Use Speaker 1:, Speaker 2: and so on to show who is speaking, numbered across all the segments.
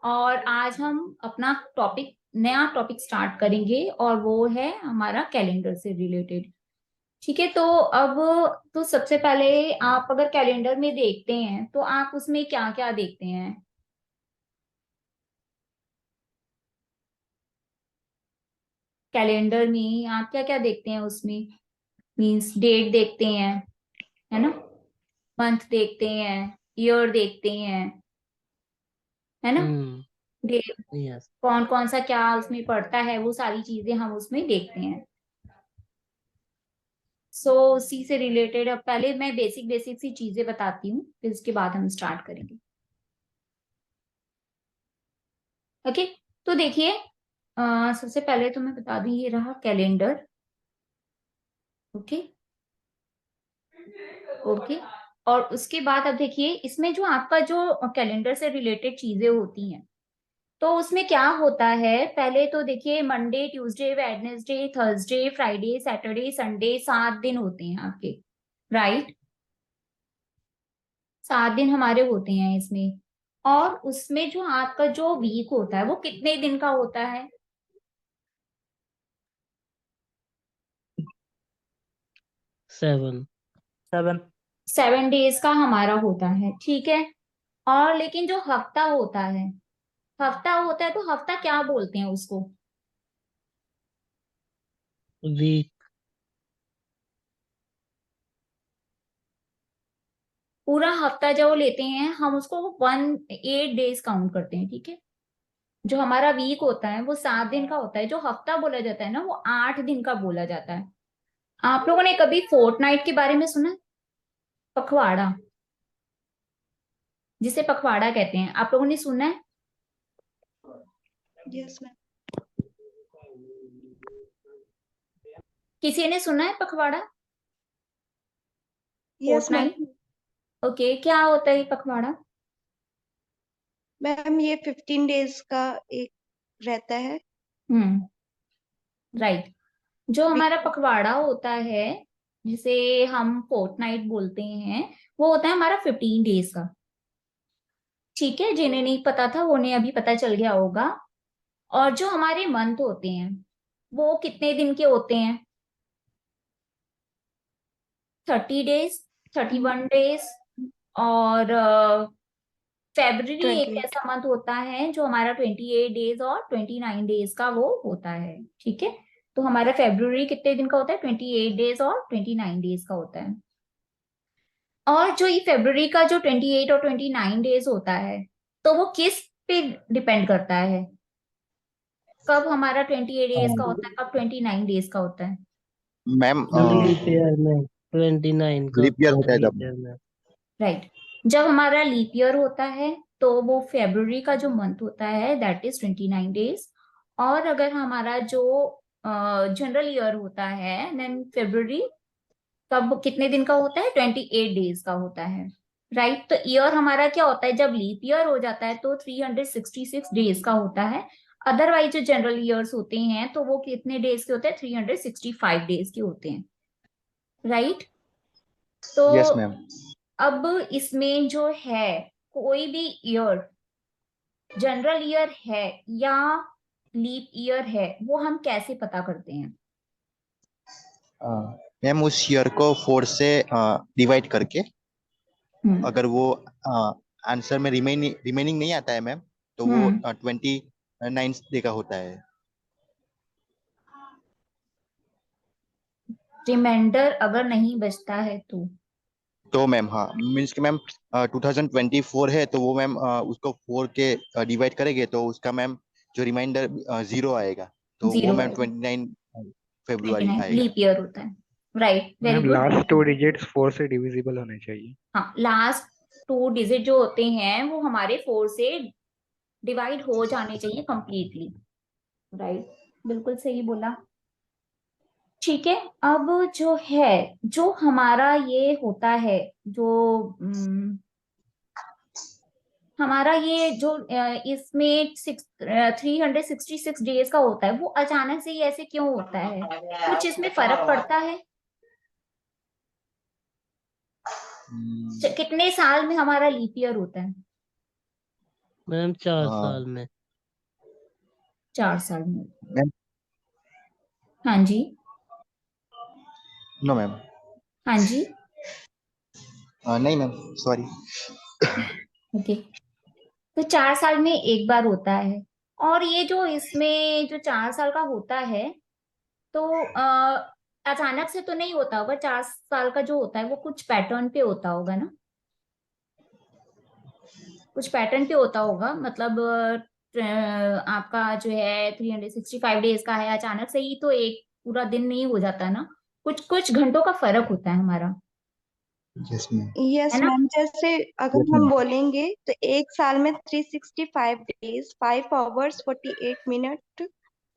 Speaker 1: और आज हम अपना नया टॉपिक स्टार्ट करेंगे और वो है हमारा कैलेंडर से रिलेटेड। ठीक है, तो अब तो सबसे पहले आप अगर कैलेंडर में देखते हैं तो आप उसमें क्या क्या देखते हैं? कैलेंडर में आप क्या क्या देखते हैं उसमें? मींस डेट देखते हैं, है ना? मंथ देखते हैं, ईयर देखते हैं, है ना?
Speaker 2: हम्म।
Speaker 1: Date,
Speaker 2: yes.
Speaker 1: कौन कौन सा क्या उसमें पड़ता है, वो सारी चीजें हम उसमें देखते हैं। उसी से रिलेटेड अब पहले मैं बेसिक बेसिक सी चीजें बताती हूँ, फिर उसके बाद हम स्टार्ट करेंगे। ओके, तो देखिए, सबसे पहले तो मैं बता दूं, ये रहा कैलेंडर। ओके। ओके, और उसके बाद अब देखिए, इसमें जो आपका जो कैलेंडर से रिलेटेड चीजें होती हैं, तो उसमें क्या होता है, पहले तो देखिए Monday, Tuesday, Wednesday, Thursday, Friday, Saturday, Sunday, 7 दिन होते हैं आपके। राइट, 7 दिन हमारे होते हैं इसमें। और उसमें जो आपका जो वीक होता है वो कितने दिन का होता है?
Speaker 2: 7।
Speaker 3: 7।
Speaker 1: 7 डेज का हमारा होता है, ठीक है। और लेकिन जो हफ्ता होता है तो हफ्ता क्या बोलते हैं उसको?
Speaker 2: वीक।
Speaker 1: पूरा हफ्ता जो लेते हैं हम उसको 8 डेज काउंट करते हैं, ठीक है। जो हमारा वीक होता है वो 7 दिन का होता है, जो हफ्ता बोला जाता है ना वो 8 दिन का बोला जाता है। आप लोगों ने कभी फोर्टनाइट के बारे में सुना है? पखवाड़ा, जिसे पखवाड़ा कहते हैं, आप लोगों ने सुना है?
Speaker 4: Yes ma'am.
Speaker 1: किसी ने सुना है पखवाड़ा,
Speaker 4: यस मैम।
Speaker 1: फोर्टनाइट? ओके, क्या होता है ये पखवाड़ा?
Speaker 4: मैम ये 15 डेज का एक रहता है।
Speaker 1: राइट। जो
Speaker 4: वीक।
Speaker 1: हमारा पखवाड़ा होता है, जिसे हम फोर्टनाइट बोलते हैं, वो होता है हमारा 15 डेज का। ठीक है, जिन्हें नहीं पता था उन्हें अभी पता चल गया होगा। और जो हमारे मंथ होते हैं वो कितने दिन के होते हैं? 30 डेज, 31 डेज। और फेब्रुवरी एक
Speaker 4: 28।
Speaker 1: ऐसा मंथ होता है जो हमारा 28 डेज और 29 डेज का वो होता है, ठीक है। तो हमारा फेब्रुवरी कितने दिन का होता है? 28 डेज और 29 डेज का होता है। और जो ये फेब्रुवरी का जो 28 और 29 डेज होता है, तो वो किस पे डिपेंड करता है? कब हमारा 28 डेज का होता है, कब 29 डेज का होता है?
Speaker 5: मैम
Speaker 2: लीप ईयर में 29 का
Speaker 5: लीप ईयर
Speaker 2: होता
Speaker 5: होता
Speaker 2: है,
Speaker 5: है
Speaker 2: लीप
Speaker 5: जब।
Speaker 2: ईयर में।
Speaker 1: राइट। जब हमारा लीप ईयर होता है तो वो फेब्रुवरी का जो मंथ होता है दैट इज 29 डेज। और अगर हमारा जो जनरल ईयर होता है देन फेब्रुवरी कब कितने दिन का होता है? 28 डेज का होता है। राइट, तो ईयर हमारा क्या होता है, जब लीप ईयर हो जाता है तो 366 डेज का होता है। अदरवाइज जो जनरल ईयर्स होते हैं तो वो कितने डेज के होते हैं? 365 डेज के होते हैं। राइट, तो
Speaker 5: यस मैम।
Speaker 1: अब इसमें जो है, कोई भी ईयर जनरल ईयर है या लीप ईयर है, वो हम कैसे पता करते हैं?
Speaker 5: मैम उस ईयर को 4 से डिवाइड करके,
Speaker 1: हम्म।
Speaker 5: अगर वो आंसर में रिमेनिंग नहीं आता है मैम, तो वो
Speaker 1: हम्म।
Speaker 5: 29 डे का होता है।
Speaker 1: रिमाइंडर अगर नहीं बचता है
Speaker 5: तो मैम हाँ, मीन्स कि मैम 2024 है तो वो मैम उसको 4 के डिवाइड करेंगे तो उसका मैम जो रिमाइंडर 0 आएगा, तो वो
Speaker 1: 0
Speaker 5: मैम
Speaker 1: आएगा।
Speaker 5: 29 फरवरी
Speaker 1: 29
Speaker 5: आएगा।
Speaker 1: लीप ईयर होता है। Right, very
Speaker 3: ma'am
Speaker 1: good.
Speaker 3: Last 2 digits 4 से डिविजिबल होने चाहिए।
Speaker 1: हाँ, लास्ट 2 डिजिट जो होते हैं वो हमारे 4 से डिवाइड हो जाने चाहिए कंप्लीटली। राइट, बिल्कुल सही बोला। ठीक है, अब जो है, जो हमारा ये होता है, जो हमारा ये जो इसमें 366 डेज का होता है, वो अचानक से ही ऐसे क्यों होता है? कुछ इसमें फर्क पड़ता है?
Speaker 5: हम्म,
Speaker 1: कितने साल में हमारा लीप ईयर होता है?
Speaker 2: मैम 4
Speaker 5: हाँ।
Speaker 2: साल में।
Speaker 1: 4 साल में।
Speaker 5: मैम
Speaker 1: हाँ जी।
Speaker 5: No ma'am.
Speaker 1: हाँ जी।
Speaker 5: नहीं मैम, सॉरी।
Speaker 1: ओके। तो 4 साल में एक बार होता है। और ये जो इसमें जो 4 साल का होता है, तो अचानक से तो नहीं होता होगा। 4 साल का जो होता है वो कुछ पैटर्न पे होता होगा ना, कुछ पैटर्न पे होता होगा। मतलब आपका जो है 365 डेज का है, अचानक से ही तो एक पूरा दिन नहीं हो जाता ना, कुछ कुछ घंटों का फर्क होता है हमारा,
Speaker 5: यस मैम।
Speaker 4: यस
Speaker 1: है ना।
Speaker 4: मैम, जैसे अगर
Speaker 5: यस
Speaker 4: हम
Speaker 5: मैम।
Speaker 4: बोलेंगे तो एक साल में 365 डेज 5 आवर्स 48 मिनट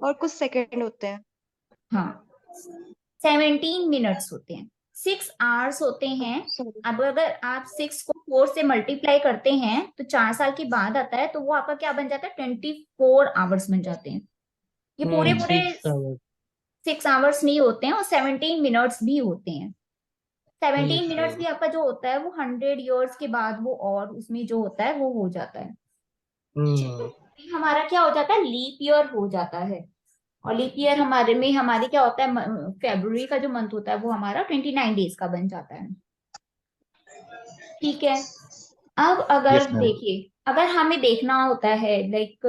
Speaker 4: और कुछ सेकंड होते हैं।
Speaker 1: हाँ, 17 मिनट्स होते हैं, 6 आवर्स होते हैं।
Speaker 4: सॉरी।
Speaker 1: अब अगर आप 6 को 4 से मल्टीप्लाई करते हैं तो 4 साल के बाद आता है, तो वो आपका क्या बन जाता है, 24 आवर्स बन जाते हैं। ये पूरे पूरे
Speaker 2: 6 आवर्स।
Speaker 1: 6 आवर्स नहीं होते हैं, और 17 मिनट्स भी होते हैं। 17 मिनट्स
Speaker 2: सर।
Speaker 1: भी आपका जो होता है वो 100 ईयर्स के बाद वो, और उसमें जो होता है वो हो जाता है। ये हमारा क्या हो जाता है, लीप ईयर हो जाता है। और लीप ईयर हमारे में हमारी क्या होता है, फेब्रुवरी का जो मंथ होता है वो हमारा 29 डेज का बन जाता है। ठीक है। अब अगर
Speaker 5: यस मैम।
Speaker 1: देखिए, अगर हमें देखना होता है लाइक,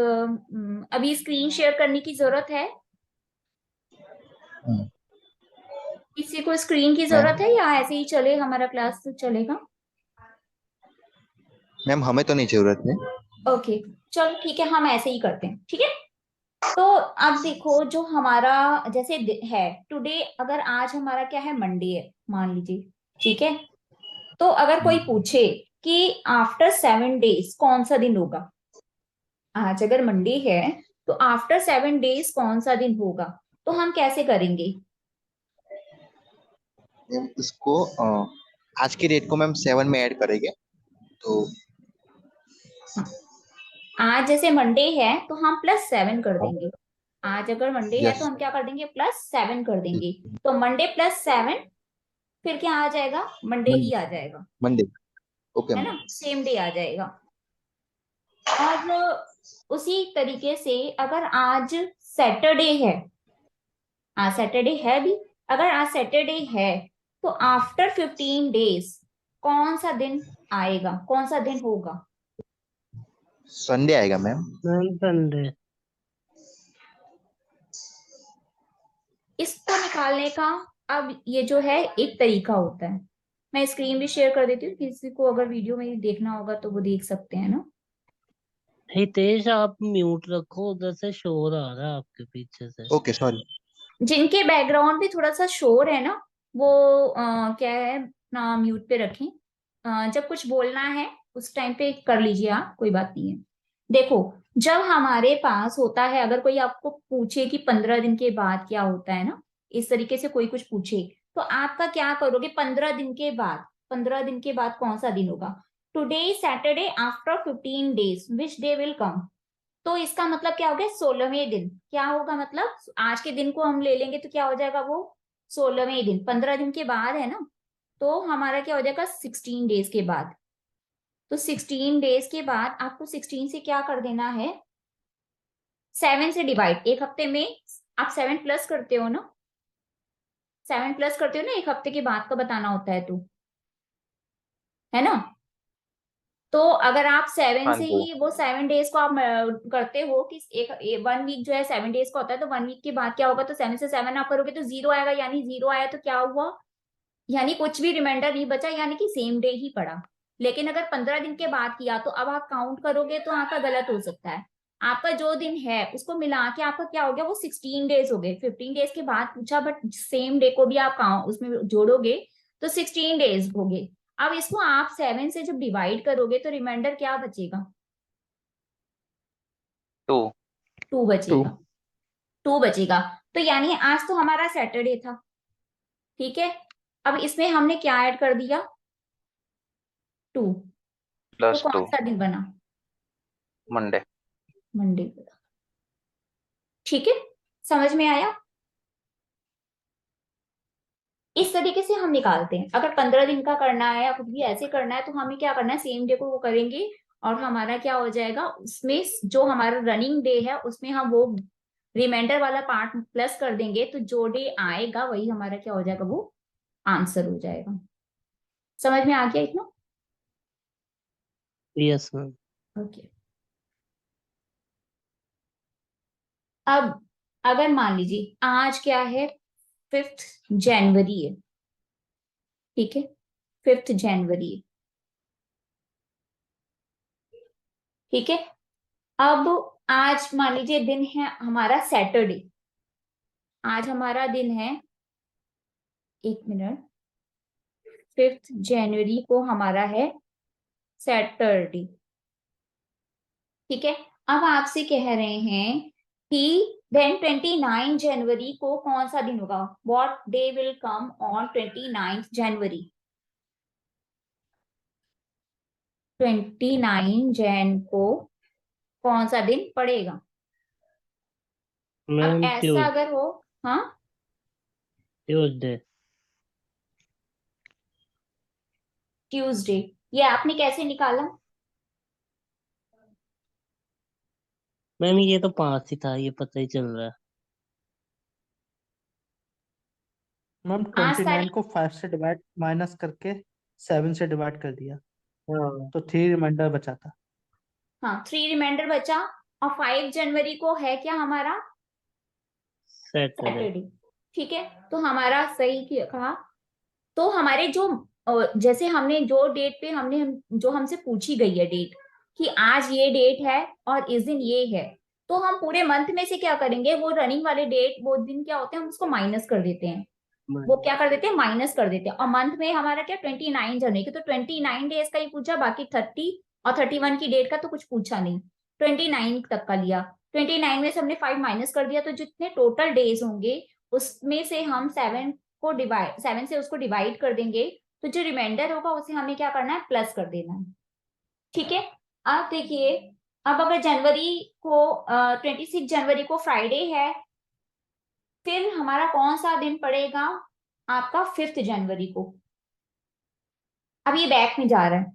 Speaker 1: अभी स्क्रीन शेयर करने की जरूरत है, किसी को स्क्रीन की
Speaker 5: मैम
Speaker 1: जरूरत है या ऐसे ही चले हमारा क्लास चलेगा।
Speaker 5: मैम हमें तो नहीं जरूरत है।
Speaker 1: ओके, चलो ठीक है, हम ऐसे ही करते हैं, ठीक है। तो अब देखो जो हमारा जैसे है टुडे, अगर आज हमारा क्या है, मंडे है मान लीजिए, ठीक है। तो अगर कोई पूछे कि आफ्टर 7 डेज कौन सा दिन होगा, आज अगर मंडे है तो आफ्टर 7 डेज कौन सा दिन होगा, तो हम कैसे करेंगे।
Speaker 5: मैम इसको आज की डेट को मैम 7 में ऐड करेंगे तो।
Speaker 1: हाँ, आज जैसे मंडे है तो हम +7 कर देंगे। आज अगर मंडे है तो
Speaker 5: यस।
Speaker 1: हम क्या कर देंगे, +7 कर देंगे। तो मंडे +7, फिर क्या आ जाएगा, मंडे ही
Speaker 5: मंडे।
Speaker 1: आ जाएगा,
Speaker 5: मंडे। ओके
Speaker 1: है
Speaker 5: मैम।
Speaker 1: ना, सेम डे आ जाएगा। और उसी तरीके से अगर आज सैटरडे है, आज सैटरडे है भी, अगर आज सैटरडे है तो आफ्टर 15 डेज कौन सा दिन आएगा, कौन सा दिन होगा।
Speaker 5: संडे आएगा मैम।
Speaker 2: Ma'am Sunday.
Speaker 1: इसको निकालने का अब ये जो है एक तरीका होता है, मैं स्क्रीन भी शेयर कर देती हूँ, किसी को अगर वीडियो में देखना होगा तो वो देख सकते हैं ना।
Speaker 2: हितेश आप म्यूट रखो, उधर से शोर आ रहा है आपके पीछे से।
Speaker 5: Okay sorry.
Speaker 1: जिनके बैकग्राउंड में थोड़ा सा शोर है ना, वो क्या है ना, म्यूट पे रखें। जब कुछ बोलना है उस टाइम पे कर लीजिए आप, कोई बात नहीं है। देखो, जब हमारे पास होता है, अगर कोई आपको पूछे कि 15 दिन के बाद क्या होता है ना, इस तरीके से कोई कुछ पूछे, तो आपका क्या करोगे, 15 दिन के बाद, 15 दिन के बाद कौन सा दिन होगा। Today Saturday after 15 days which day will come. तो इसका मतलब क्या हो गया, 16वें दिन क्या होगा, मतलब आज के दिन को हम ले लेंगे तो क्या हो जाएगा वो, 16वें दिन, 15 दिन के बाद है ना। तो हमारा क्या हो जाएगा, 16 डेज के बाद। तो 16 डेज के बाद आपको 16 से क्या कर देना है, 7 से डिवाइड, एक हफ्ते में आप 7 प्लस करते हो ना, 7 प्लस करते हो ना, एक हफ्ते के बाद का बताना होता है, तो है ना। तो अगर आप 7
Speaker 3: हाँ
Speaker 1: से
Speaker 3: जी।
Speaker 1: ही वो 7 डेज को आप करते हो कि एक 1 वीक जो है 7 डेज का होता है, तो 1 वीक के बाद क्या होगा, तो 7 से 7 आप करोगे तो 0 आएगा, यानी 0 आया तो क्या हुआ, यानी कुछ भी रिमाइंडर नहीं बचा, यानी कि सेम डे ही पड़ा। लेकिन अगर 15 दिन के बाद किया तो अब आप काउंट करोगे तो आपका गलत हो सकता है। आपका जो दिन है उसको मिला के आपका क्या हो गया, वो 16 डेज हो गए। 15 डेज के बाद पूछा बट सेम डे को भी आप काउंट उसमें जोड़ोगे तो 16 डेज हो गए। अब इसको आप 7 से जब डिवाइड करोगे तो रिमाइंडर क्या बचेगा,
Speaker 3: 2।
Speaker 1: 2
Speaker 3: 2।
Speaker 1: बचेगा। 2 बचेगा। तो यानी आज तो हमारा सैटरडे था, ठीक है। अब इसमें हमने क्या ऐड कर दिया, 2। तो
Speaker 3: प्लस
Speaker 1: कौन
Speaker 3: 2।
Speaker 1: सा दिन बना,
Speaker 3: मंडे।
Speaker 1: मंडे बना। ठीक है, समझ में आया। इस तरीके से हम निकालते हैं। अगर 15 दिन का करना है या कुछ भी ऐसे करना है तो हमें क्या करना है, सेम डे को वो करेंगे और हमारा क्या हो जाएगा, उसमें जो हमारा रनिंग डे है उसमें हम वो रिमाइंडर वाला पार्ट प्लस कर देंगे, तो जो डे आएगा वही हमारा क्या हो जाएगा, वो आंसर हो जाएगा। समझ में आ गया इतना?
Speaker 2: Yes ma'am.
Speaker 1: ओके। अब अगर मान लीजिए आज क्या है, 5 जनवरी है, ठीक है, 5 जनवरी है, ठीक है। अब आज मान लीजिए दिन है हमारा सैटरडे, आज हमारा दिन है, 1 मिनट, 5 जनवरी को हमारा है सैटरडे, ठीक है। अब आपसे कह रहे हैं कि देन 29 जनवरी को कौन सा दिन होगा, what day will come on 29 जनवरी। 29 जैन को कौन सा दिन पड़ेगा। अब
Speaker 2: मैम
Speaker 1: ऐसा अगर हो, हाँ,
Speaker 2: ट्यूसडे।
Speaker 1: ट्यूसडे, ये आपने कैसे निकाला।
Speaker 2: मैम ये तो 5 ही था, ये पता ही चल रहा है।
Speaker 6: मैम
Speaker 1: आज
Speaker 6: 29
Speaker 1: तारीख,
Speaker 6: को 5 से डिवाइड माइनस करके 7 से डिवाइड कर दिया,
Speaker 2: हाँ
Speaker 6: तो 3 रिमाइंडर बचा था।
Speaker 1: हाँ, 3 रिमाइंडर बचा, और 5 जनवरी को है क्या हमारा,
Speaker 2: सैटरडे।
Speaker 1: सैटरडे, ठीक है। तो हमारा सही कहा। तो हमारे जो जैसे हमने जो डेट पे हमने जो हमसे पूछी गई है डेट, कि आज ये डेट है और इस दिन ये है, तो हम पूरे मंथ में से क्या करेंगे, वो रनिंग वाले डेट, वो दिन क्या होते हैं, हम उसको माइनस कर देते हैं। वो क्या कर देते हैं, माइनस कर देते हैं। और मंथ में हमारा क्या, 29 जनवरी की, तो 29 डेज का ही पूछा, बाकी 30 और 31 की डेट का तो कुछ पूछा नहीं, 29 तक का लिया। 29 में से हमने 5 माइनस कर दिया, तो जितने टोटल डेज होंगे उसमें से हम 7 से उसको डिवाइड कर देंगे, तो जो रिमाइंडर होगा उसे हमें क्या करना है, प्लस कर देना है, ठीक है। अब देखिए, अब अगर जनवरी को 26 जनवरी को फ्राइडे है, फिर हमारा कौन सा दिन पड़ेगा आपका, 5 जनवरी को। अब ये बैक में जा रहा है,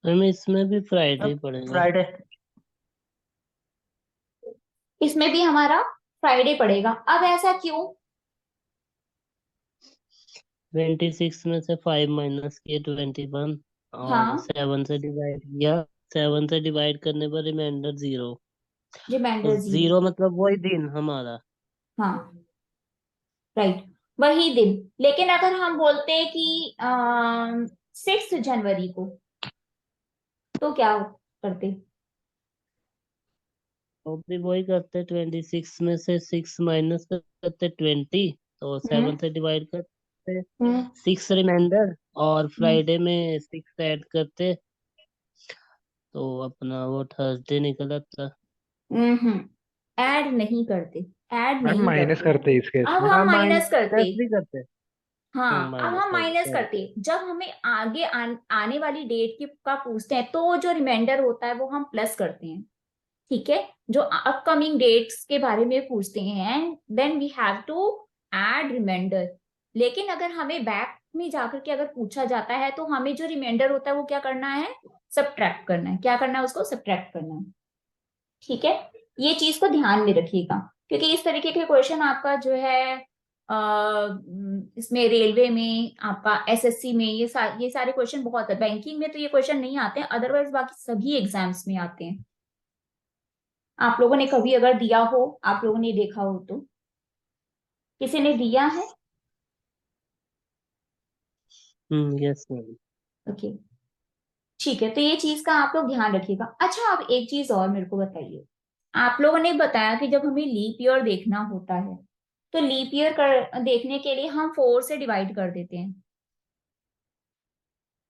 Speaker 2: मैम इसमें भी फ्राइडे पड़ेगा।
Speaker 6: फ्राइडे।
Speaker 1: इसमें भी हमारा फ्राइडे पड़ेगा। अब ऐसा क्यों,
Speaker 2: 26 में से 5 माइनस किए 21, और
Speaker 1: हाँ,
Speaker 2: 7 से डिवाइड किया। 7 से डिवाइड करने पर रिमाइंडर 0। तो
Speaker 1: रिमाइंडर 0,
Speaker 2: 0 मतलब वही दिन हमारा।
Speaker 1: हाँ, राइट, वही दिन। लेकिन अगर हम बोलते कि 6 जनवरी को, तो क्या करते।
Speaker 2: तो भी वही करते, 26 में से 6 माइनस करते 20, तो
Speaker 1: हम्म
Speaker 2: 7 से डिवाइड करते,
Speaker 1: हम्म
Speaker 2: 6 रिमाइंडर, और
Speaker 1: हम्म
Speaker 2: फ्राइडे में 6 ऐड करते, तो अपना वो थर्सडे निकल आता।
Speaker 1: ऐड नहीं करते, ऐड
Speaker 7: मैम
Speaker 1: नहीं
Speaker 7: माइनस
Speaker 1: करते।
Speaker 7: करते हैं इस केस
Speaker 1: अब
Speaker 7: में।
Speaker 1: हम
Speaker 2: हाँ
Speaker 1: माइनस करते,
Speaker 2: माइनस भी करते।
Speaker 1: हाँ, अब
Speaker 2: माइनस
Speaker 1: हम
Speaker 2: सॉरी
Speaker 1: माइनस
Speaker 2: सॉरी।
Speaker 1: करते जब हमें आगे आने वाली डेट की का पूछते हैं, तो जो रिमाइंडर होता है वो हम प्लस करते हैं, ठीक है। जो अपकमिंग डेट्स के बारे में पूछते हैं, then we have to add reminder. लेकिन अगर हमें बैक में जाकर के अगर पूछा जाता है, तो हमें जो रिमाइंडर होता है वो क्या करना है, सब्ट्रैक्ट करना है। क्या करना है, उसको सब्ट्रैक्ट करना है, ठीक है। ये चीज को ध्यान में रखिएगा, क्योंकि इस तरीके के क्वेश्चन आपका जो है इसमें रेलवे में, आपका एसएससी में, ये सारे क्वेश्चन बहुत है। बैंकिंग में तो ये क्वेश्चन नहीं आते हैं, अदरवाइज बाकी सभी एग्जाम्स में आते हैं। आप लोगों ने कभी अगर दिया हो, आप लोगों ने देखा हो तो, किसी ने दिया है,
Speaker 2: यस मैम।
Speaker 1: ओके, ठीक है। तो ये चीज का आप लोग ध्यान रखिएगा। अच्छा, अब एक चीज और मेरे को बताइए, आप लोगों ने बताया कि जब हमें लीप ईयर देखना होता है, तो लीप ईयर देखने के लिए हम 4 से डिवाइड कर देते हैं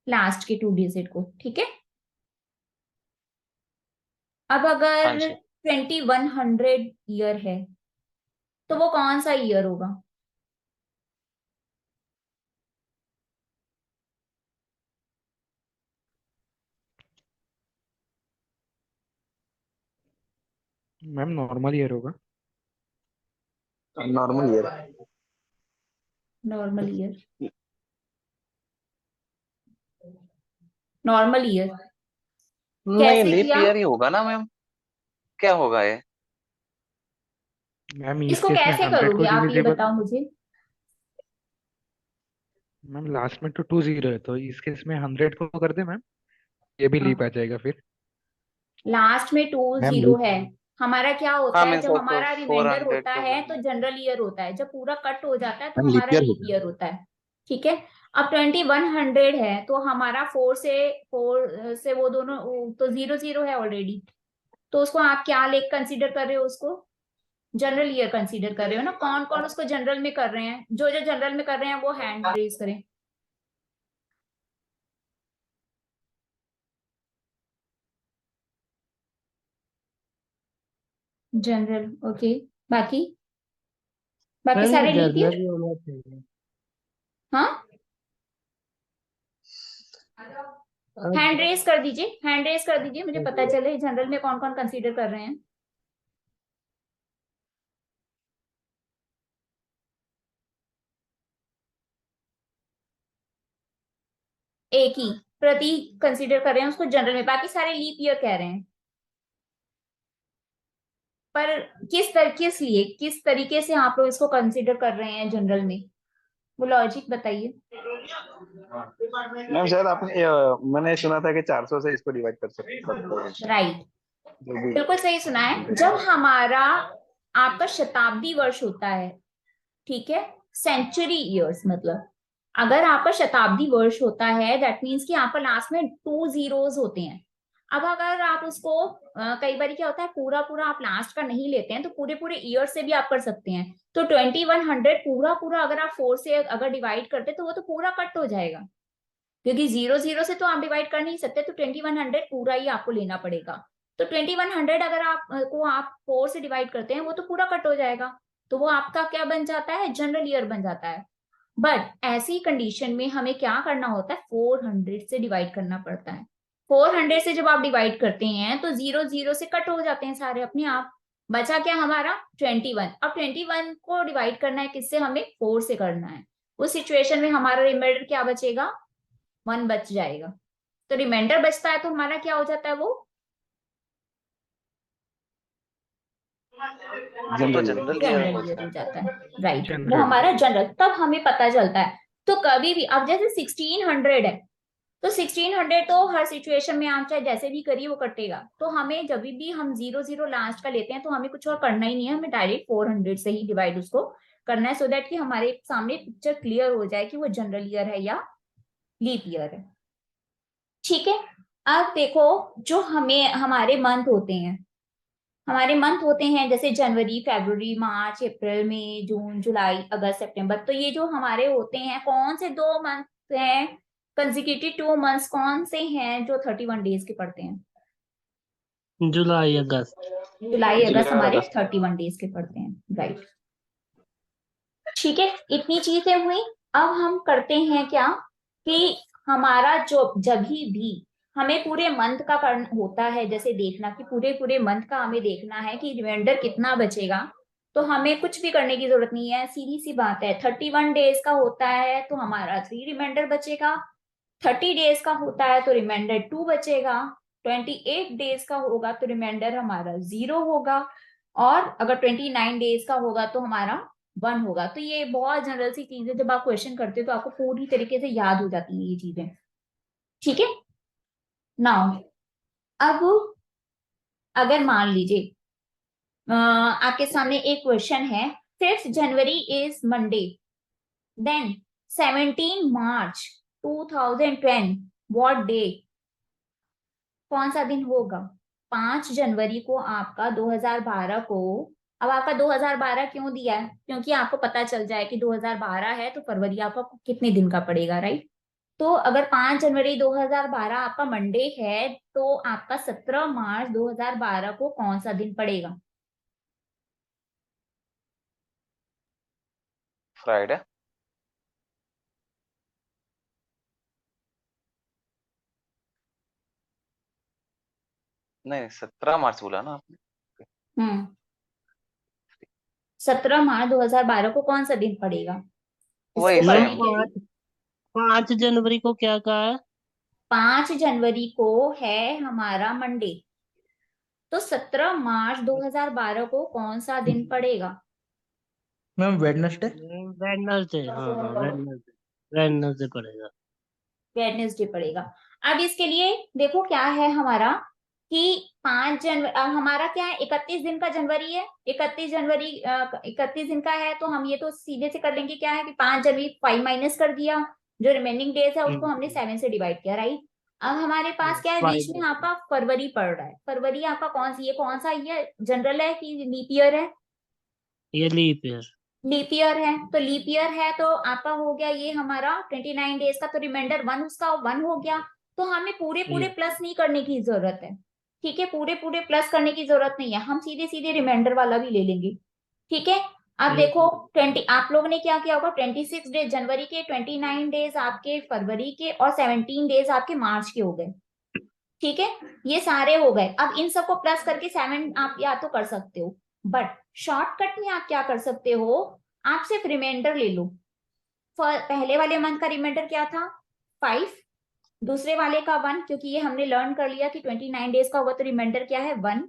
Speaker 1: लास्ट के 2 डिजिट को, ठीक है। अब
Speaker 3: हाँ
Speaker 1: अगर
Speaker 3: जी।
Speaker 1: 2100 ईयर है, तो वो कौन सा ईयर होगा।
Speaker 7: मैम नॉर्मल ईयर होगा।
Speaker 3: Normal year.
Speaker 1: Normal year, normal year
Speaker 3: नहीं,
Speaker 1: कैसे
Speaker 3: लीप
Speaker 1: किया?
Speaker 3: ईयर ही होगा ना मैम, क्या होगा ये?
Speaker 7: मैम इस
Speaker 1: इसको
Speaker 7: केस में
Speaker 1: कैसे
Speaker 7: 100
Speaker 1: करोगे
Speaker 7: को
Speaker 1: आप, ये
Speaker 7: डिविजिबल।
Speaker 1: बताओ मुझे।
Speaker 7: मैम लास्ट में तो 20 है, तो इस केस में 100 को कर दे मैम, ये भी लीप आ जाएगा फिर।
Speaker 1: लास्ट में टू
Speaker 5: मैम
Speaker 1: जीरो है। हमारा क्या होता
Speaker 3: हाँ
Speaker 1: है,
Speaker 3: मीन्स
Speaker 1: जब
Speaker 3: वो
Speaker 1: हमारा
Speaker 3: फोर
Speaker 1: रिमाइंडर
Speaker 3: हंड्रेड
Speaker 1: होता
Speaker 3: को
Speaker 1: है
Speaker 3: कर
Speaker 1: तो
Speaker 3: लो।
Speaker 1: जनरल ईयर होता है, जब पूरा कट हो जाता है तो
Speaker 5: मैम लीप
Speaker 1: हमारा
Speaker 5: ईयर
Speaker 1: लीप
Speaker 5: होगा।
Speaker 1: ईयर होता है। ठीक है। अब 2100 है तो हमारा फोर से वो दोनों तो जीरो जीरो है ऑलरेडी। तो उसको आप क्या लेक कंसीडर कर रहे हो? उसको जनरल ईयर कंसीडर कर रहे हो ना? कौन कौन उसको जनरल में कर रहे हैं? जो जो जनरल में कर रहे हैं वो हैंड रेज करें। General, okay. बाकी बाकी
Speaker 2: मैम ये
Speaker 1: सारे लीप
Speaker 2: जर्नल
Speaker 1: ईयर।
Speaker 2: ही होना चाहिए।
Speaker 1: हाँ, हैंड रेज कर दीजिए, हैंड रेज कर दीजिए, मुझे पता चले जनरल में कौन कौन कंसीडर कर रहे हैं। एक ही प्रति कंसीडर कर रहे हैं उसको जनरल में, बाकी सारे लीप ईयर कह रहे हैं। पर किस तरीके से आप लोग इसको कंसीडर कर रहे हैं जनरल में? वो लॉजिक बताइए।
Speaker 3: मैम शायद आपने मैंने सुना था कि 400 से इसको डिवाइड कर सकते हैं,
Speaker 1: राइट,
Speaker 3: जो भी
Speaker 1: बिल्कुल सही सुना है। जब हमारा आपका शताब्दी वर्ष होता है, ठीक है, सेंचुरी ईयर्स मतलब, अगर आपका शताब्दी वर्ष होता है दैट मीन्स कि आपका लास्ट में टू जीरोस होते हैं। अब अगर आप उसको कई बार क्या होता है, पूरा पूरा आप लास्ट का नहीं लेते हैं तो पूरे पूरे ईयर से भी आप कर सकते हैं। तो 2100 पूरा पूरा अगर आप 4 से अगर डिवाइड करते तो वो तो पूरा कट हो जाएगा, क्योंकि जीरो जीरो से तो आप डिवाइड कर नहीं सकते, तो 2100 पूरा ही आपको लेना पड़ेगा। तो 2100 अगर आप 4 से डिवाइड करते हैं वो तो पूरा कट हो जाएगा, तो वो आपका क्या बन जाता है, जनरल ईयर बन जाता है। बट ऐसी कंडीशन में हमें क्या करना होता है, 400 से डिवाइड करना पड़ता है। 400 से जब आप डिवाइड करते हैं तो जीरो जीरो से कट हो जाते हैं सारे अपने आप। बचा क्या हमारा, 21। अब 21 को डिवाइड करना है किससे, हमें 4 से करना है। उस सिचुएशन में हमारा रिमाइंडर क्या बचेगा, 1 बच जाएगा। तो रिमाइंडर बचता है तो हमारा क्या हो जाता है, वो
Speaker 3: वो तो
Speaker 5: general year.
Speaker 3: General year
Speaker 1: general
Speaker 3: हो
Speaker 1: ईयर हो
Speaker 3: जाएगा।
Speaker 1: जाता है। राइट, वो
Speaker 7: जनरल।
Speaker 1: हमारा जनरल, तब हमें पता चलता है। तो कभी भी अब जैसे 1600 है तो 1600 तो हर सिचुएशन में आप चाहे जैसे भी करिए वो कटेगा। तो हमें जब भी हम जीरो जीरो लास्ट का लेते हैं तो हमें कुछ और करना ही नहीं है, हमें डायरेक्ट 400 से ही डिवाइड उसको करना है, सो दैट कि हमारे सामने पिक्चर क्लियर हो जाए कि वो जनरल ईयर है या लीप ईयर है। ठीक है। अब देखो, जो हमें हमारे मंथ होते हैं, हमारे मंथ होते हैं जैसे जनवरी, फरवरी, मार्च, अप्रैल, मई, जून, जुलाई, अगस्त, सितंबर। तो ये जो हमारे होते हैं, कौन से 2 मंथ हैं कंसेक्यूटिव 2 मंथ्स, कौन से हैं जो 31 डेज के पड़ते हैं?
Speaker 2: जुलाई अगस्त।
Speaker 1: जुलाई अगस्त
Speaker 3: जुलाई और
Speaker 1: हमारे
Speaker 3: अगस्त।
Speaker 1: 31 डेज के पड़ते हैं। राइट, ठीक है, इतनी चीजें हुई। अब हम करते हैं क्या कि हमारा जो जब भी हमें पूरे मंथ का करना होता है, जैसे देखना कि पूरे पूरे मंथ का हमें देखना है कि रिमाइंडर कितना बचेगा, तो हमें कुछ भी करने की जरूरत नहीं है, सीधी सी बात है। 31 डेज का होता है तो हमारा 3 रिमाइंडर बचेगा। 30 डेज का होता है तो रिमाइंडर 2 बचेगा। 28 डेज का होगा तो रिमाइंडर हमारा 0 होगा। और अगर 29 डेज का होगा तो हमारा 1 होगा। तो ये बहुत जनरल सी चीज है, जब आप क्वेश्चन करते हो तो आपको पूरी तरीके से याद हो जाती है ये चीजें। ठीक है। नाउ अब अगर मान लीजिए आपके सामने एक क्वेश्चन है, 5 January is Monday, then 17 March 2010 what day, कौन सा दिन होगा? 5 जनवरी को आपका 2012 को, अब आपका 2012 क्यों दिया है, क्योंकि आपको पता चल जाए कि 2012 है तो फरवरी आपका कितने दिन का पड़ेगा, राइट? तो अगर 5 जनवरी 2012 आपका मंडे है तो आपका 17 मार्च 2012 को कौन सा दिन पड़ेगा?
Speaker 3: फ्राइडे। नहीं, 17 मार्च बोला ना आपने।
Speaker 1: हम्म 17 मार्च 2012 को कौन सा दिन पड़ेगा?
Speaker 4: वही
Speaker 1: इसको
Speaker 2: मैम
Speaker 1: पढ़ने के लिए
Speaker 2: 5 जनवरी को क्या कहा है?
Speaker 1: 5 जनवरी को है हमारा मंडे, तो 17 मार्च 2012 को कौन सा दिन पड़ेगा?
Speaker 6: Ma'am Wednesday.
Speaker 2: वेडनेसडे, हाँ वेडनेसडे, वेडनेसडे पड़ेगा।
Speaker 1: वेडनेसडे पड़ेगा। अब इसके लिए देखो क्या है हमारा कि 5 जनवरी हमारा क्या है, 31 दिन का जनवरी है, 31 जनवरी 31 दिन का है, तो हम ये तो सीधे से कर लेंगे क्या है कि 5 जनवरी 5 माइनस कर दिया, जो रिमेनिंग डेज है उसको हमने 7 से डिवाइड किया, राइट। अब हमारे पास क्या है, बीच में
Speaker 2: 5
Speaker 1: आपका फरवरी पड़ रहा है। फरवरी आपका कौन सा ये जनरल है कि लीप ईयर है?
Speaker 2: ये लीप ईयर।
Speaker 1: लीप ईयर है, तो लीप ईयर है तो आपका हो गया ये हमारा 29 डेज का, तो रिमाइंडर 1 उसका 1 हो गया। तो हमें पूरे पूरे प्लस नहीं करने की जरूरत है, ठीक है, पूरे पूरे प्लस करने की जरूरत नहीं है, हम सीधे सीधे रिमाइंडर वाला भी ले लेंगे, ठीक है। अब देखो 20 आप लोगों ने क्या किया होगा, 26 डेज जनवरी के, 29 डेज आपके फरवरी के, और 17 डेज आपके मार्च के हो गए, ठीक है, ये सारे हो गए। अब इन सबको प्लस करके 7 आप या तो कर सकते हो, बट शॉर्टकट में आप क्या कर सकते हो, आप सिर्फ रिमाइंडर ले लो। पहले वाले मंथ का रिमाइंडर क्या था 5, दूसरे वाले का 1, क्योंकि ये हमने लर्न कर लिया कि 29 डेज का हुआ तो रिमाइंडर क्या है 1,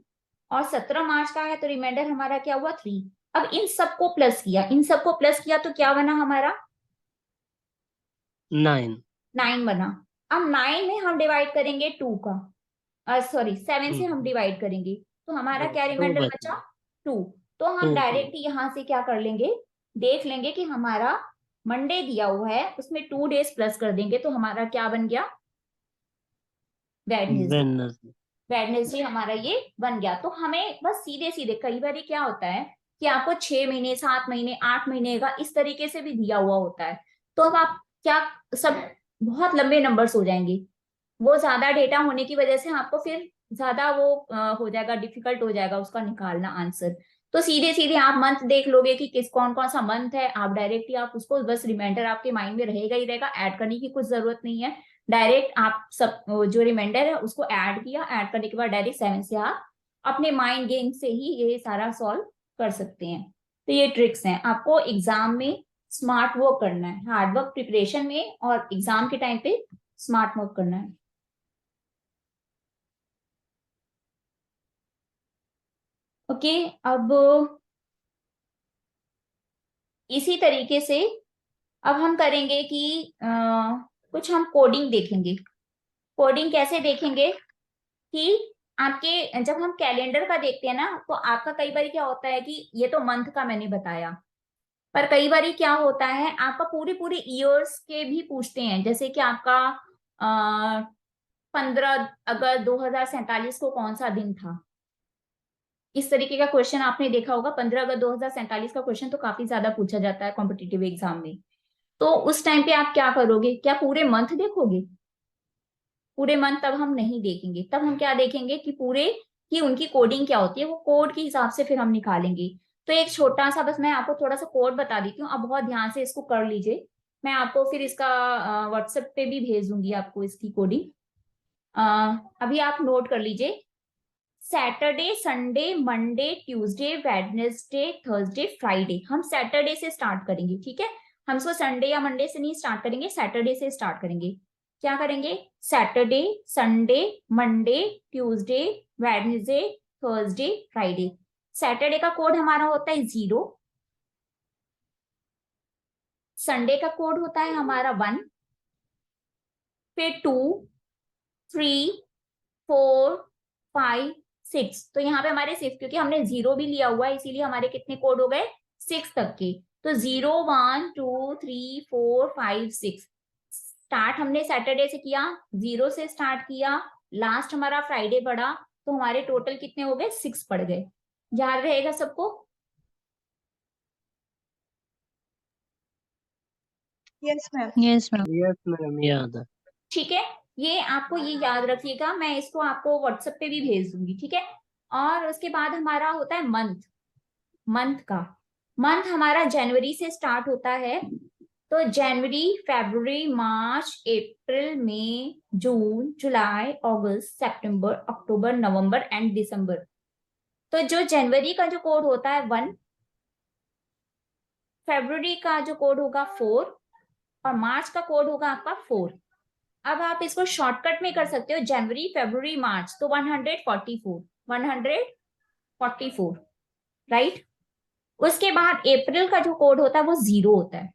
Speaker 1: और 17 मार्च का है तो रिमाइंडर हमारा क्या हुआ 3। अब इन सबको प्लस किया, इन सबको प्लस किया तो क्या बना हमारा
Speaker 2: 9।
Speaker 1: 9 बना। अब 9 में हम डिवाइड करेंगे 2 का, सॉरी 7 से हम डिवाइड करेंगे, तो हमारा क्या
Speaker 2: 2
Speaker 1: रिमाइंडर
Speaker 2: बचा।
Speaker 1: बचा 2। तो हम
Speaker 2: 2
Speaker 1: डायरेक्ट यहाँ से क्या कर लेंगे, देख लेंगे कि हमारा मंडे दिया हुआ है उसमें 2 डेज प्लस कर देंगे, तो हमारा क्या बन गया वेडनेसडे।
Speaker 2: वेडनेसडे।
Speaker 1: वेडनेसडे हमारा ये बन गया। तो हमें बस सीधे सीधे, कई बार क्या होता है कि आपको 6 महीने 7 महीने 8 महीने का इस तरीके से भी दिया हुआ होता है, तो अब आप क्या, सब बहुत लंबे नंबर्स हो जाएंगे, वो ज्यादा डेटा होने की वजह से आपको फिर ज्यादा वो हो जाएगा, डिफिकल्ट हो जाएगा उसका निकालना आंसर। तो सीधे सीधे आप मंथ देख लोगे कि किस कौन कौन सा मंथ है, आप डायरेक्टली आप उसको बस रिमाइंडर आपके माइंड में रहेगा ही रहेगा, ऐड करने की कुछ जरूरत नहीं है। डायरेक्ट आप सब जो रिमाइंडर है उसको ऐड किया, ऐड करने के बाद डायरेक्ट 7 से आप अपने माइंड गेम से ही ये सारा सॉल्व कर सकते हैं। तो ये ट्रिक्स हैं, आपको एग्जाम में स्मार्ट वर्क करना है, हार्ड वर्क प्रिपरेशन में और एग्जाम के टाइम पे स्मार्ट वर्क करना है। ओके, अब इसी तरीके से अब हम करेंगे कि कुछ हम कोडिंग देखेंगे। कोडिंग कैसे देखेंगे कि आपके जब हम कैलेंडर का देखते हैं ना, तो आपका कई बार क्या होता है कि ये तो मंथ का मैंने बताया, पर कई बार क्या होता है आपका पूरे पूरे ईयर्स के भी पूछते हैं, जैसे कि आपका 15 अगस्त 2047 को कौन सा दिन था, इस तरीके का क्वेश्चन आपने देखा होगा। 15 अगस्त 2047 का क्वेश्चन तो काफी ज्यादा पूछा जाता है कॉम्पिटिटिव एग्जाम में। तो उस टाइम पे आप क्या करोगे, क्या पूरे मंथ देखोगे? पूरे मंथ तब हम नहीं देखेंगे, तब हम क्या देखेंगे कि पूरे की उनकी कोडिंग क्या होती है, वो कोड के हिसाब से फिर हम निकालेंगे। तो एक छोटा सा बस मैं आपको थोड़ा सा कोड बता देती हूँ, आप बहुत ध्यान से इसको कर लीजिए। मैं आपको फिर इसका व्हाट्सएप पे भी भेज दूंगी आपको इसकी कोडिंग। अभी आप नोट कर लीजिए, Saturday Sunday Monday Tuesday Wednesday Thursday Friday, हम सैटरडे से स्टार्ट करेंगे, ठीक है। हम इसको संडे या मंडे से नहीं स्टार्ट करेंगे, सैटरडे से स्टार्ट करेंगे। क्या करेंगे, Saturday Sunday Monday Tuesday Wednesday Thursday Friday. Saturday का कोड हमारा होता है 0, संडे का कोड होता है हमारा 1, फिर 2 3 4 5 6। तो यहाँ पे हमारे 6, क्योंकि हमने 0 भी लिया हुआ है इसीलिए हमारे कितने कोड हो गए 6 तक के। तो 0 1 2 3 4 5 6। स्टार्ट हमने सैटरडे से किया, 0 से स्टार्ट किया, लास्ट हमारा फ्राइडे पड़ा, तो हमारे टोटल कितने हो गए 6 पड़ गए। याद रहेगा सबको?
Speaker 4: Yes ma'am.
Speaker 2: यस मैम, याद है।
Speaker 1: ठीक है, ये आपको ये याद रखिएगा, मैं इसको आपको व्हाट्सएप पे भी भेज दूंगी, ठीक है। और उसके बाद हमारा होता है मंथ। मंथ का मंथ हमारा जनवरी से स्टार्ट होता है, तो जनवरी फरवरी मार्च अप्रैल मई जून जुलाई अगस्त सितंबर अक्टूबर नवंबर एंड दिसंबर। तो जो जनवरी का जो कोड होता है 1, फरवरी का जो कोड होगा 4 और मार्च का कोड होगा आपका 4। अब आप इसको शॉर्टकट में कर सकते हो, जनवरी फरवरी मार्च, तो 144 राइट। उसके बाद अप्रैल का जो कोड होता है वो 0 होता है,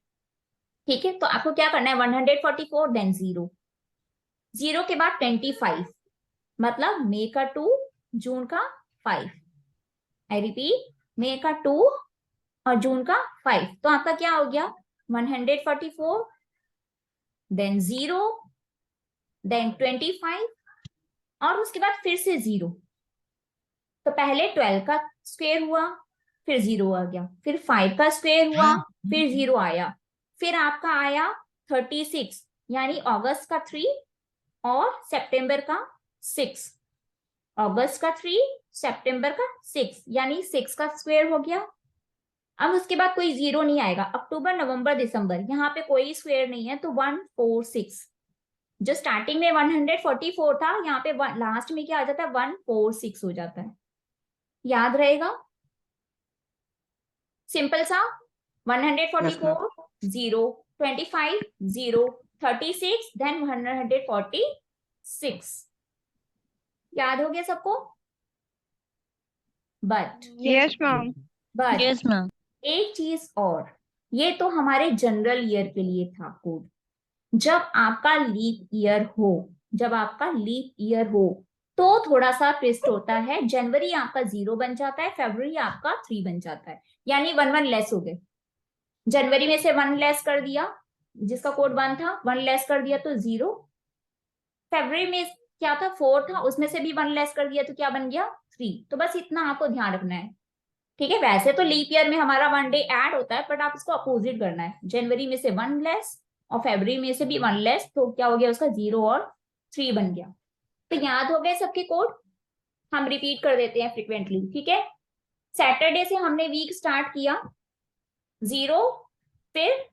Speaker 1: ठीक है। तो आपको क्या करना है, 144 देन 0 के बाद 25, मतलब मई का 2 जून का 5। आई रिपीट, मई का 2 और जून का 5। तो आपका क्या हो गया, 144 देन 0 देन 25 और उसके बाद फिर से 0। तो पहले 12 का स्क्वायर हुआ, फिर 0 आ गया, फिर 5 का स्क्वायर हुआ, फिर 0 आया, फिर आपका आया 36 यानी अगस्त का 3 और सितंबर का 6। अगस्त का 3 सितंबर का 6 यानी 6 का स्क्वायर हो गया। अब उसके बाद कोई 0 नहीं आएगा, अक्टूबर नवंबर दिसंबर यहाँ पे कोई स्क्वायर नहीं है, तो 146। जो स्टार्टिंग में 144 था, यहाँ पे लास्ट में क्या आ जाता है, 146 हो जाता है। याद रहेगा, सिंपल सा। 144 0 25 0 36 देन 146। याद हो गया सबको? But
Speaker 4: yes ma'am.
Speaker 1: Yes ma'am, एक चीज और, ये तो हमारे जनरल ईयर के लिए था कोड। जब आपका लीप ईयर हो तो थोड़ा सा ट्विस्ट होता है। जनवरी आपका 0 बन जाता है, फरवरी आपका 3 बन जाता है, यानी 1 लेस हो गए। जनवरी में से 1 लेस कर दिया, जिसका कोड 1 था, 1 लेस कर दिया तो 0। फरवरी में क्या था, 4 था, उसमें से भी 1 लेस कर दिया तो क्या बन गया, 3। तो बस इतना आपको ध्यान रखना है, ठीक है। वैसे तो लीप ईयर में हमारा 1 डे ऐड होता है, बट आप इसको अपोजिट करना है। जनवरी में से 1 लेस और फरवरी में से भी 1 लेस, तो क्या हो गया उसका, 0 और 3 बन गया। तो याद हो गए सबके कोड? हम रिपीट कर देते हैं फ्रिक्वेंटली, ठीक है। सैटरडे से हमने वीक स्टार्ट किया 0, फिर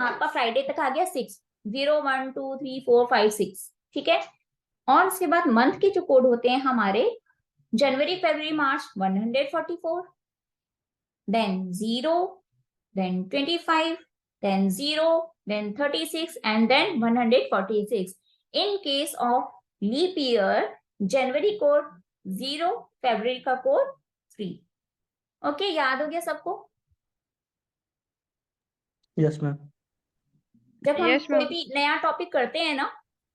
Speaker 1: आपका फ्राइडे तक आ गया 6, 0 1 2 3 4 5 6, ठीक है। और उसके बाद मंथ के जो कोड होते हैं हमारे, जनवरी फरवरी मार्च 144 then 0 then 25 then 0 then 36 and then 146. In case of leap year, January code 0, फरवरी का कोड 3। ओके, याद हो गया सबको?
Speaker 6: Yes ma'am.
Speaker 1: जब हम
Speaker 4: Yes,
Speaker 1: कोई
Speaker 4: ma'am.
Speaker 1: भी नया टॉपिक करते हैं ना,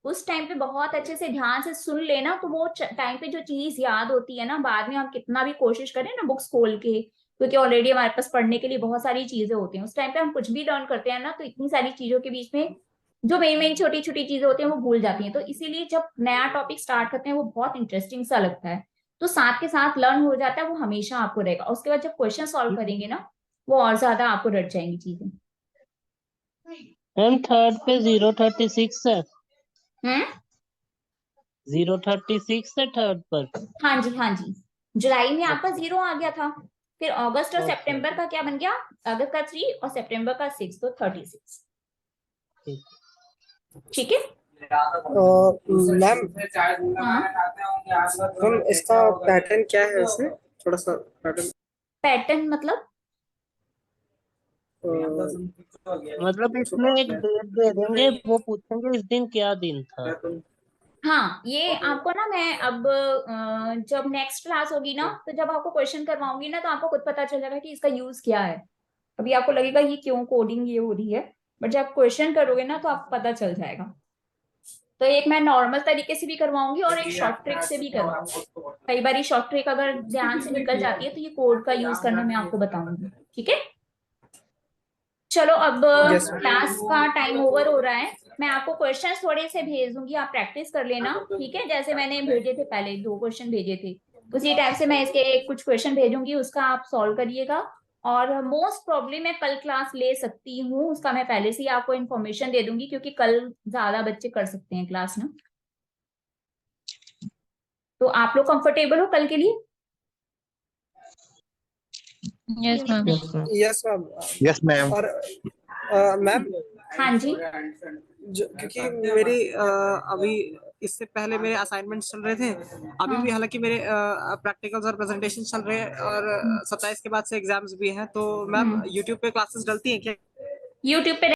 Speaker 1: उस टाइम पे बहुत अच्छे से ध्यान से सुन लेना, तो वो टाइम पे जो चीज याद होती है ना, बाद में हम कितना भी कोशिश करें ना बुक्स खोल के, क्योंकि ऑलरेडी हमारे पास पढ़ने के लिए बहुत सारी चीजें होती हैं, उस टाइम पे हम कुछ भी लर्न करते हैं ना, तो इतनी सारी चीजों के बीच में जो मेन मेन छोटी छोटी चीजें होती हैं वो भूल जाती हैं। तो इसीलिए जब नया टॉपिक स्टार्ट करते हैं वो बहुत इंटरेस्टिंग सा लगता है, तो साथ के साथ लर्न हो जाता है, वो हमेशा आपको रहेगा। उसके बाद जब क्वेश्चन सॉल्व करेंगे ना, वो और ज्यादा आपको रट जाएंगी चीजें।
Speaker 2: मैम थर्ड पे 036 है,
Speaker 1: हम्म
Speaker 2: 036 है थर्ड पर।
Speaker 1: हाँ जी, हाँ जी। जुलाई में आपका 0 आ गया था, फिर अगस्त और
Speaker 2: Okay.
Speaker 1: सितंबर का क्या बन गया, अगस्त का 3 और सितंबर का 6, तो 36, ठीक है।
Speaker 8: मैम
Speaker 1: हाँ,
Speaker 8: मैम इसका पैटर्न क्या है वैसे, थोड़ा सा पैटर्न
Speaker 1: पैटर्न मतलब
Speaker 2: मतलब इसमें एक डेट दे देंगे, वो पूछेंगे इस दिन क्या दिन था।
Speaker 1: हाँ, ये आपको ना मैं अब जब नेक्स्ट क्लास होगी ना, तो जब आपको क्वेश्चन करवाऊंगी ना, तो आपको खुद पता चल जाएगा कि इसका यूज क्या है। अभी आपको लगेगा ये क्यों कोडिंग ये हो रही है, बट जब क्वेश्चन करोगे ना तो आपको पता चल जाएगा। तो एक मैं नॉर्मल तरीके से भी करवाऊंगी और एक शॉर्ट ट्रिक से भी करवाऊंगी। कई बार शॉर्ट ट्रिक अगर ध्यान से निकल जाती है तो ये कोड का यूज करना मैं आपको बताऊंगी, ठीक है। चलो, अब क्लास का टाइम ओवर हो रहा है। मैं आपको क्वेश्चंस थोड़े से भेज दूंगी, आप प्रैक्टिस कर लेना, ठीक है। जैसे मैंने भेजे थे, पहले 2 क्वेश्चन भेजे थे, उसी टाइप से मैं इसके कुछ क्वेश्चन भेजूंगी, उसका आप सॉल्व करिएगा। और मोस्ट प्रॉब्ली मैं कल क्लास ले सकती हूँ, उसका मैं पहले से ही आपको इन्फॉर्मेशन दे दूंगी, क्योंकि कल ज्यादा बच्चे कर सकते हैं क्लास ना। तो आप लोग कंफर्टेबल हो कल के लिए?
Speaker 9: Yes ma'am.
Speaker 8: Yes ma'am.
Speaker 5: Yes ma'am.
Speaker 8: और मैम
Speaker 1: हाँ जी।
Speaker 8: क्योंकि मेरी अभी इससे पहले मेरे असाइनमेंट्स चल रहे थे, अभी भी हालांकि मेरे प्रैक्टिकल्स और प्रेजेंटेशन चल रहे हैं, और 27 के बाद से एग्जाम्स भी हैं। तो मैम यूट्यूब पे क्लासेस डलती हैं क्या?
Speaker 1: यूट्यूब पे